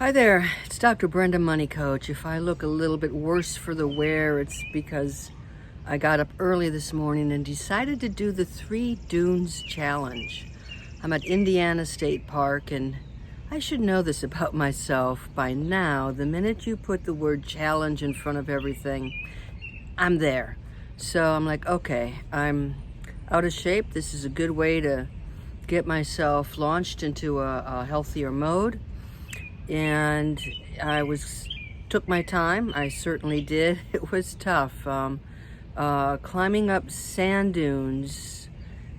Hi there, it's Dr. Brenda Money Coach. If I look a little bit worse for the wear, it's because I got up early this morning and decided to do the Three Dunes Challenge. I'm at Indiana State Park, and I should know this about myself by now. The minute you put the word challenge in front of everything, I'm there. So I'm like, okay, I'm out of shape. This is a good way to get myself launched into a healthier mode. And took my time. I certainly did. It was tough. Climbing up sand dunes.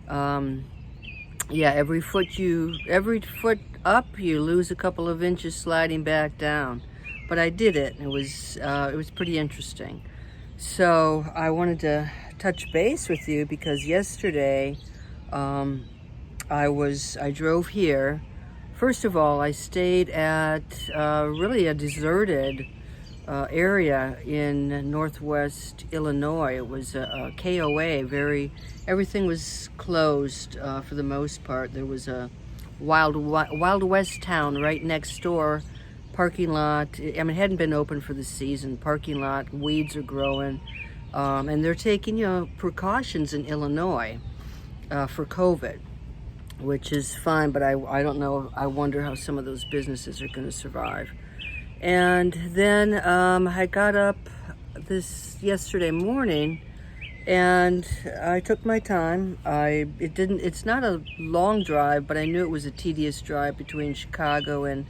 Yeah, every foot up, you lose a couple of inches sliding back down. But I did it. It was pretty interesting. So I wanted to touch base with you because yesterday, um, I drove here. First of all, I stayed at really a deserted area in northwest Illinois. It was a KOA. Everything was closed for the most part. There was a Wild West town right next door. Parking lot. I mean, it hadn't been open for the season. Parking lot. Weeds are growing, and they're taking precautions in Illinois for COVID, which is fine, but I don't know. I wonder how some of those businesses are going to survive. And then I got up this yesterday morning, and I took my time. It's not a long drive, but I knew it was a tedious drive between Chicago and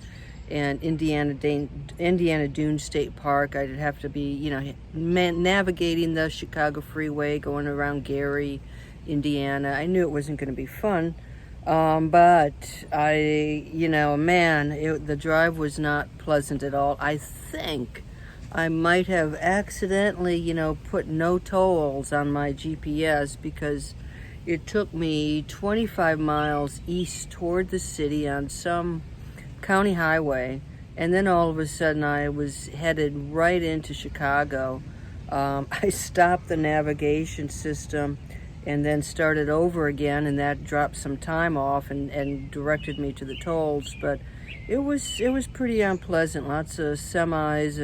Indiana Dunes State Park. I'd have to be, navigating the Chicago freeway, going around Gary, Indiana. I knew it wasn't going to be fun. But the drive was not pleasant at all. I think I might have accidentally, put no tolls on my GPS because it took me 25 miles east toward the city on some county highway. And then all of a sudden I was headed right into Chicago. I stopped the navigation system and then started over again, and that dropped some time off and directed me to the tolls. But it was pretty unpleasant. Lots of semis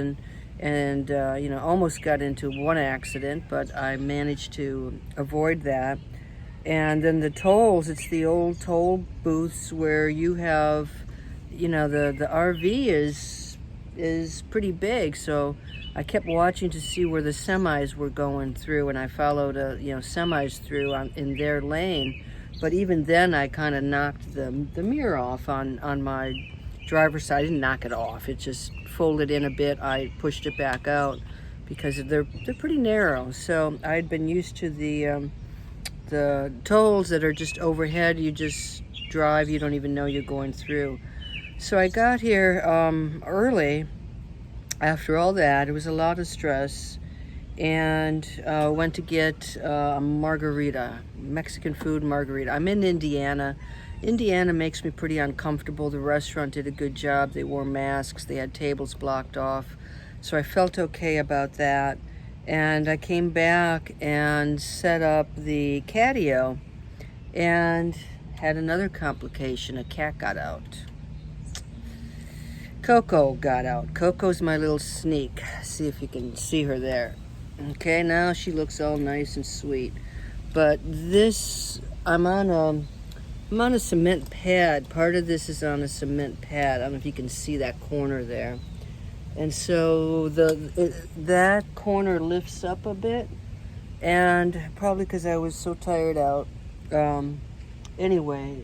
and almost got into one accident, but I managed to avoid that. And then the tolls, it's the old toll booths where you have, the RV is pretty big, so I kept watching to see where the semis were going through, and I followed semis through in their lane. But even then, I kind of knocked the mirror off on my driver's side. I didn't knock it off; it just folded in a bit. I pushed it back out because they're pretty narrow. So I'd been used to the tolls that are just overhead. You just drive; you don't even know you're going through. So I got here early. After all that, it was a lot of stress, and went to get a margarita, Mexican food margarita. I'm in Indiana. Indiana makes me pretty uncomfortable. The restaurant did a good job. They wore masks. They had tables blocked off. So I felt okay about that. And I came back and set up the catio and had another complication. A cat got out. Coco got out. Coco's my little sneak. See if you can see her there. Okay, now she looks all nice and sweet. But I'm on a cement pad. Part of this is on a cement pad. I don't know if you can see that corner there. And so that corner lifts up a bit, and probably because I was so tired out. Anyway,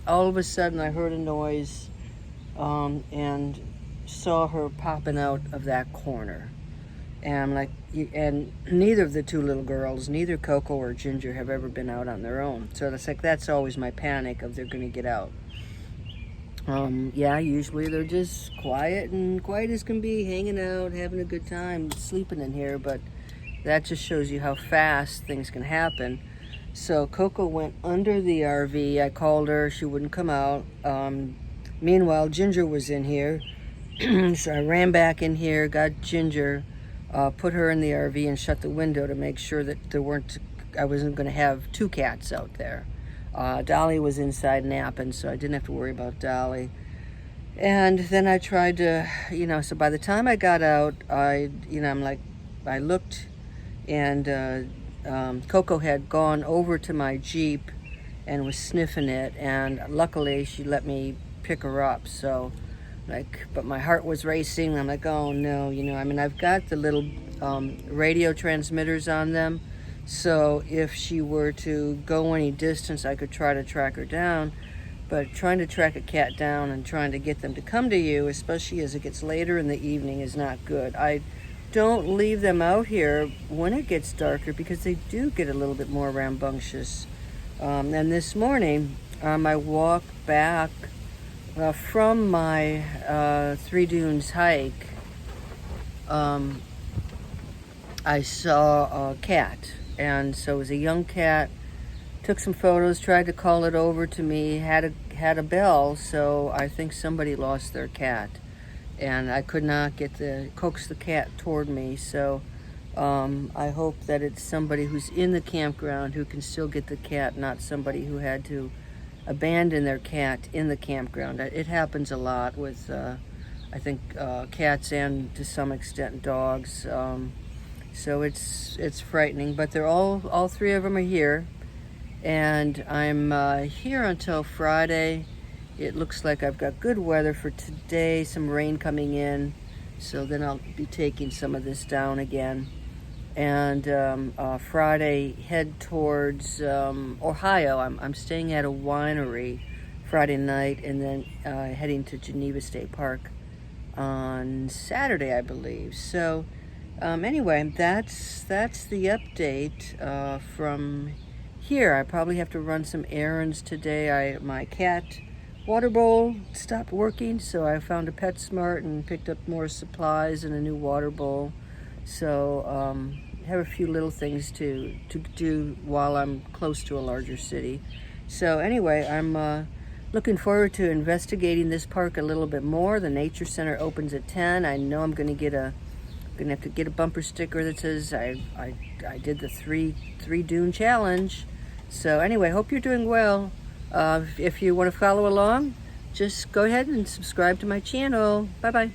all of a sudden I heard a noise. And saw her popping out of that corner. And I'm like, and neither of the two little girls, neither Coco or Ginger, have ever been out on their own. So that's always my panic of they're going to get out. Usually they're just quiet as can be, hanging out, having a good time, sleeping in here. But that just shows you how fast things can happen. So Coco went under the RV. I called her. She wouldn't come out. Meanwhile, Ginger was in here, so I ran back in here, got Ginger, put her in the RV and shut the window to make sure that I wasn't going to have two cats out there. Dolly was inside napping, so I didn't have to worry about Dolly. And then I tried to, so by the time I got out, I'm like, I looked, and Coco had gone over to my Jeep and was sniffing it, and luckily she let me pick her up. So, but my heart was racing. I'm like, oh no, I've got the little radio transmitters on them, so if she were to go any distance, I could try to track her down. But trying to track a cat down and trying to get them to come to you, especially as it gets later in the evening, is not good. I don't leave them out here when it gets darker because they do get a little bit more rambunctious. And this morning, on my walk back from my Three Dunes hike, I saw a cat. And so it was a young cat. Took some photos, tried to call it over to me, had a bell, so I think somebody lost their cat. And I could not coax the cat toward me, so I hope that it's somebody who's in the campground who can still get the cat, not somebody who had to abandon their cat in the campground. It happens a lot with, I think, cats and to some extent dogs. So it's frightening, but they're all three of them are here. And I'm here until Friday. It looks like I've got good weather for today, some rain coming in, so then I'll be taking some of this down again. And Friday, head towards Ohio. I'm staying at a winery Friday night, and then heading to Geneva State Park on Saturday, I believe. So anyway, that's the update from here. I probably have to run some errands today. My cat water bowl stopped working, so I found a PetSmart and picked up more supplies and a new water bowl. So have a few little things to do while I'm close to a larger city. So anyway, I'm looking forward to investigating this park a little bit more. The Nature Center opens at 10. I know I'm going to have to get a bumper sticker that says I did the three dune challenge. So anyway, hope you're doing well. If you want to follow along, just go ahead and subscribe to my channel. Bye-bye.